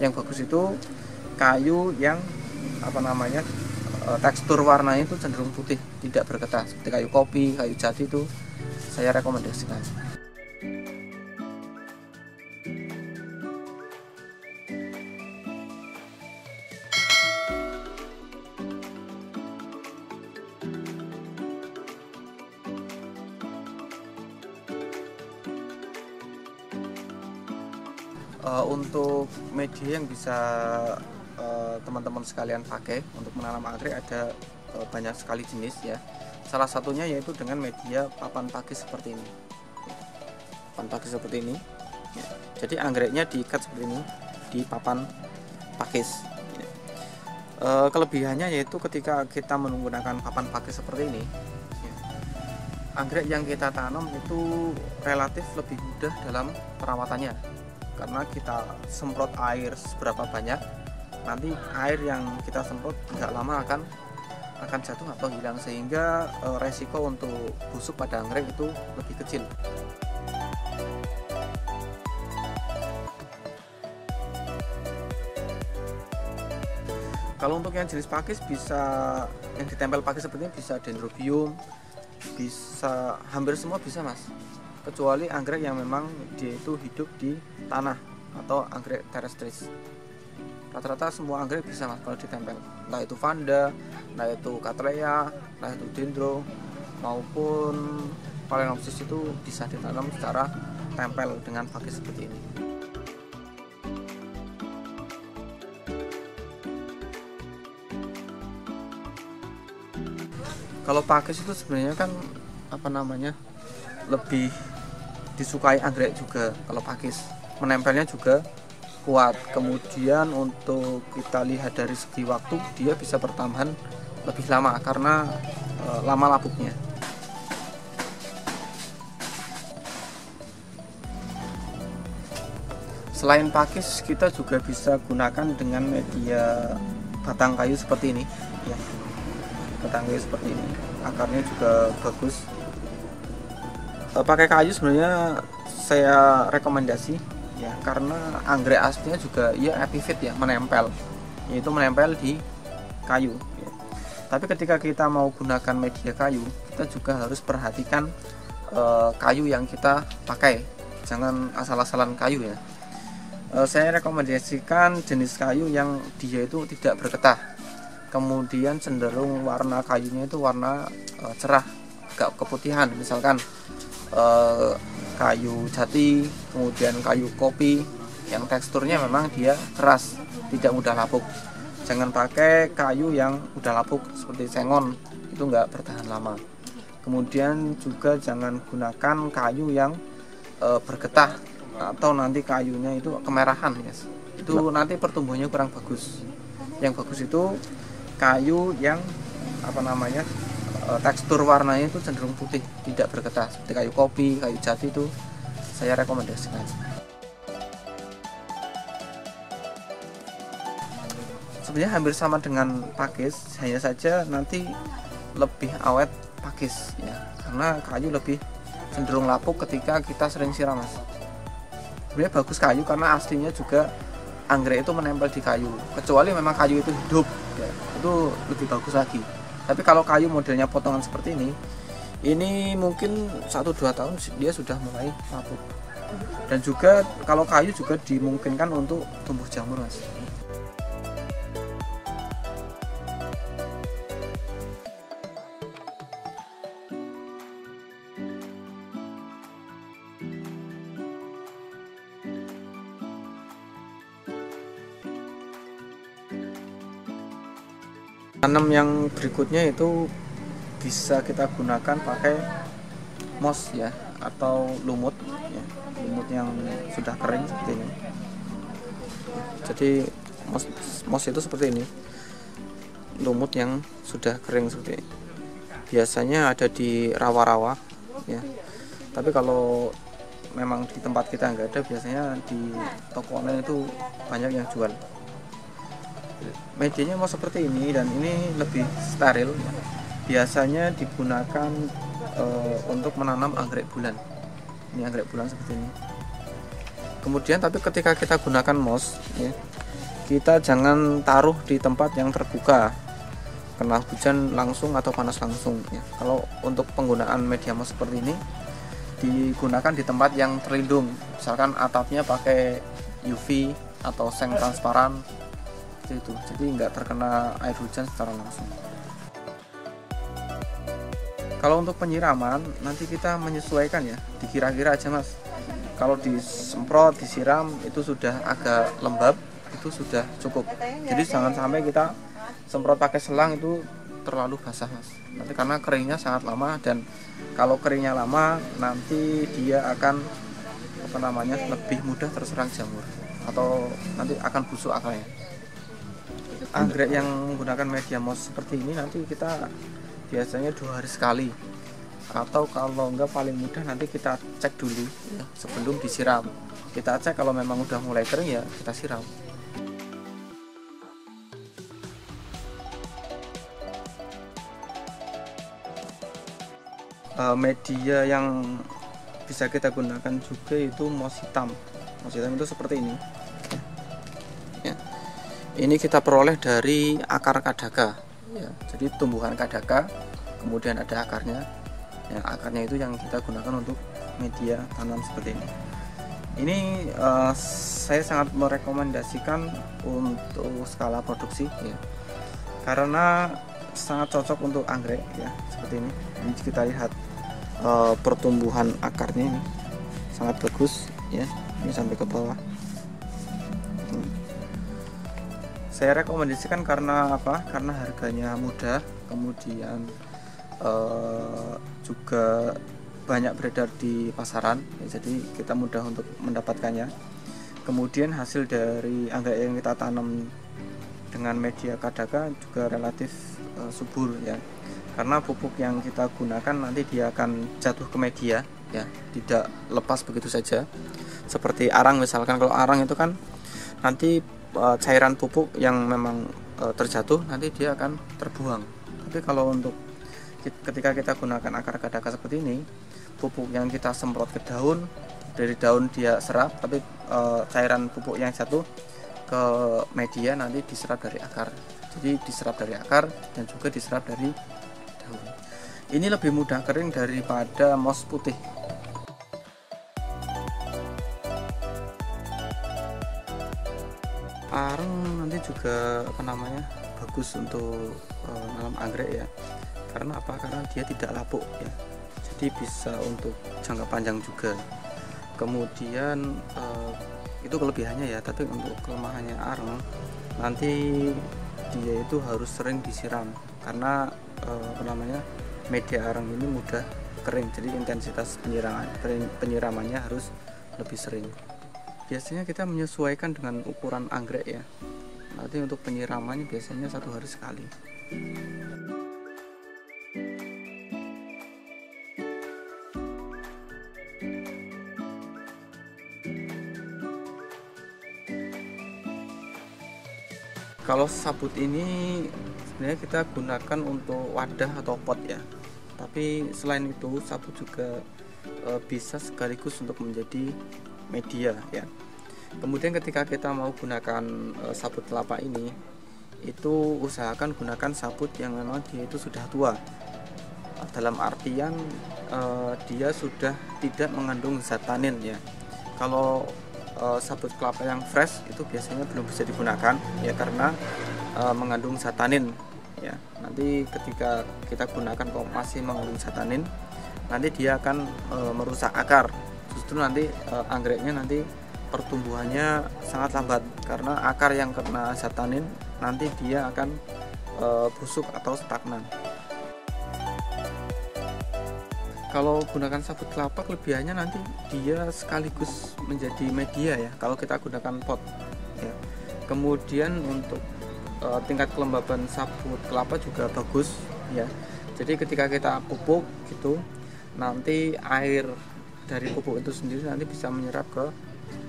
Yang bagus itu kayu yang tekstur warnanya itu cenderung putih, tidak bergetah, seperti kayu kopi, kayu jati itu saya rekomendasikan. Untuk media yang bisa teman-teman sekalian pakai untuk menanam anggrek ada banyak sekali jenis ya. Salah satunya yaitu dengan media papan pakis seperti ini. Papan pakis seperti ini. Ya. Jadi anggreknya diikat seperti ini di papan pakis. Ya. Kelebihannya yaitu ketika kita menggunakan papan pakis seperti ini, ya, anggrek yang kita tanam itu relatif lebih mudah dalam perawatannya. Karena kita semprot air seberapa banyak, nanti air yang kita semprot nggak lama akan jatuh atau hilang, sehingga resiko untuk busuk pada anggrek itu lebih kecil. Kalau untuk yang jenis pakis yang ditempel pakis seperti ini bisa dendrobium, bisa hampir semua bisa mas, kecuali anggrek yang memang dia itu hidup di tanah atau anggrek terrestris. Rata-rata semua anggrek bisa mas kalau ditempel, entah itu vanda, entah itu cattleya, entah itu dendro maupun phalaenopsis, itu bisa ditanam secara tempel dengan pakis seperti ini. Kalau pakis itu sebenarnya kan lebih disukai anggrek juga. Kalau pakis menempelnya juga kuat, kemudian untuk kita lihat dari segi waktu dia bisa bertahan lebih lama karena lama lapuknya. Selain pakis kita juga bisa gunakan dengan media batang kayu seperti ini ya. Batang kayu seperti ini, akarnya juga bagus. Pakai kayu sebenarnya saya rekomendasi ya, karena anggrek aslinya juga ya epifit ya, menempel, yaitu menempel di kayu ya. Tapi ketika kita mau gunakan media kayu, kita juga harus perhatikan kayu yang kita pakai, jangan asal-asalan kayu ya. Saya rekomendasikan jenis kayu yang dia itu tidak bergetah, kemudian cenderung warna kayunya itu warna cerah, agak keputihan, misalkan kayu jati, kemudian kayu kopi yang teksturnya memang dia keras, tidak mudah lapuk. Jangan pakai kayu yang udah lapuk seperti sengon, itu nggak bertahan lama. Kemudian juga jangan gunakan kayu yang bergetah atau nanti kayunya itu kemerahan yes. Itu nanti pertumbuhannya kurang bagus. Yang bagus itu kayu yang tekstur warnanya itu cenderung putih, tidak bergetah, seperti kayu kopi, kayu jati itu saya rekomendasikan. Sebenarnya hampir sama dengan pakis, hanya saja nanti lebih awet pakis ya, karena kayu lebih cenderung lapuk ketika kita sering siram mas. Sebenarnya bagus kayu karena aslinya juga anggrek itu menempel di kayu, kecuali memang kayu itu hidup ya, itu lebih bagus lagi. Tapi kalau kayu modelnya potongan seperti ini mungkin 1-2 tahun dia sudah mulai lapuk. Dan juga kalau kayu juga dimungkinkan untuk tumbuh jamur mas. Tanam yang berikutnya itu bisa kita gunakan pakai moss ya, atau lumut ya, lumut yang sudah kering seperti ini. Jadi moss itu seperti ini, lumut yang sudah kering seperti ini. Biasanya ada di rawa-rawa ya, tapi kalau memang di tempat kita nggak ada, biasanya di toko online itu banyak yang jual. Medianya mau seperti ini, dan ini lebih steril ya. Biasanya digunakan untuk menanam anggrek bulan. Ini anggrek bulan seperti ini. Kemudian tapi ketika kita gunakan moss ya, kita jangan taruh di tempat yang terbuka, kena hujan langsung atau panas langsung ya. Kalau untuk penggunaan media moss seperti ini digunakan di tempat yang terlindung, misalkan atapnya pakai UV atau seng transparan itu, jadi nggak terkena air hujan secara langsung. Kalau untuk penyiraman nanti kita menyesuaikan ya, dikira-kira aja mas. Kalau disemprot, disiram itu sudah agak lembab, itu sudah cukup. Jadi jangan sampai kita semprot pakai selang itu terlalu basah mas. Nanti karena keringnya sangat lama, dan kalau keringnya lama nanti dia akan lebih mudah terserang jamur atau nanti akan busuk akarnya. Anggrek yang menggunakan media moss seperti ini nanti kita biasanya 2 hari sekali, atau kalau enggak paling mudah nanti kita cek dulu ya, sebelum disiram. Kita cek kalau memang udah mulai kering ya kita siram. Media yang bisa kita gunakan juga itu moss hitam. Moss hitam itu seperti ini ya. Ini kita peroleh dari akar kadaka ya. Jadi tumbuhan kadaka, kemudian ada akarnya ya, akarnya itu yang kita gunakan untuk media tanam seperti ini. Ini saya sangat merekomendasikan untuk skala produksi ya, karena sangat cocok untuk anggrek ya, seperti ini. Ini kita lihat pertumbuhan akarnya ini sangat bagus ya, ini sampai ke bawah. Saya rekomendasikan karena apa? Karena harganya mudah, kemudian juga banyak beredar di pasaran ya, jadi kita mudah untuk mendapatkannya. Kemudian hasil dari anggrek yang kita tanam dengan media kadaka juga relatif subur ya, karena pupuk yang kita gunakan nanti dia akan jatuh ke media ya, tidak lepas begitu saja seperti arang. Misalkan kalau arang itu kan nanti cairan pupuk yang memang terjatuh nanti dia akan terbuang. Tapi kalau untuk ketika kita gunakan akar kadaka seperti ini, pupuk yang kita semprot ke daun, dari daun dia serap, tapi cairan pupuk yang jatuh ke media nanti diserap dari akar. Jadi diserap dari akar dan juga diserap dari daun. Ini lebih mudah kering daripada moss putih. Arang nanti juga bagus untuk nanam anggrek ya. Karena apa? Karena dia tidak lapuk ya, jadi bisa untuk jangka panjang juga. Kemudian itu kelebihannya ya, tapi untuk kelemahannya arang nanti dia itu harus sering disiram, karena media arang ini mudah kering, jadi intensitas penyiramannya harus lebih sering. Biasanya kita menyesuaikan dengan ukuran anggrek ya, nanti untuk penyiramannya biasanya 1 hari sekali. Kalau sabut ini sebenarnya kita gunakan untuk wadah atau pot ya, tapi selain itu sabut juga bisa sekaligus untuk menjadi media ya. Kemudian ketika kita mau gunakan sabut kelapa ini, itu usahakan gunakan sabut yang memang dia itu sudah tua, dalam artian dia sudah tidak mengandung zat tanin ya. Kalau sabut kelapa yang fresh itu biasanya belum bisa digunakan ya, karena mengandung zat tanin ya. Nanti ketika kita gunakan kalau masih mengandung zat tanin, nanti dia akan merusak akar. Justru nanti anggreknya nanti pertumbuhannya sangat lambat, karena akar yang kena zat tanin nanti dia akan busuk atau stagnan. Kalau gunakan sabut kelapa kelebihannya nanti dia sekaligus menjadi media ya, kalau kita gunakan pot ya. Kemudian untuk tingkat kelembaban sabut kelapa juga bagus ya, jadi ketika kita pupuk gitu, nanti air dari pupuk itu sendiri nanti bisa menyerap ke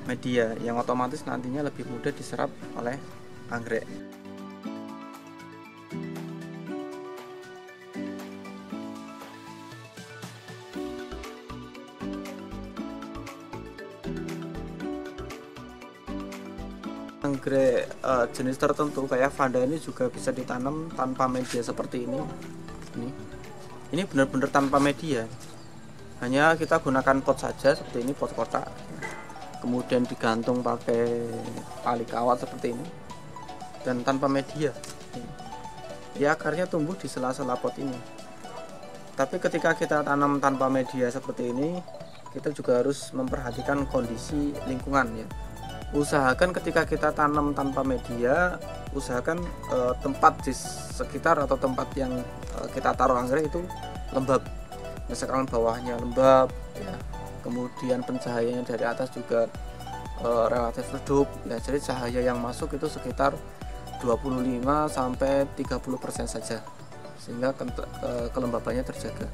media, yang otomatis nantinya lebih mudah diserap oleh anggrek. anggrek jenis tertentu kayak vanda ini juga bisa ditanam tanpa media seperti ini. Ini benar-benar tanpa media, hanya kita gunakan pot saja seperti ini, pot kotak, kemudian digantung pakai tali kawat seperti ini dan tanpa media. Ya, akarnya tumbuh di sela-sela pot ini. Tapi ketika kita tanam tanpa media seperti ini, kita juga harus memperhatikan kondisi lingkungan ya. Usahakan ketika kita tanam tanpa media, usahakan tempat di sekitar atau tempat yang kita taruh anggrek itu lembab. Misalkan bawahnya lembab ya. Kemudian pencahayaannya dari atas juga relatif redup ya. Jadi cahaya yang masuk itu sekitar 25 sampai 30% saja, sehingga kelembabannya terjaga.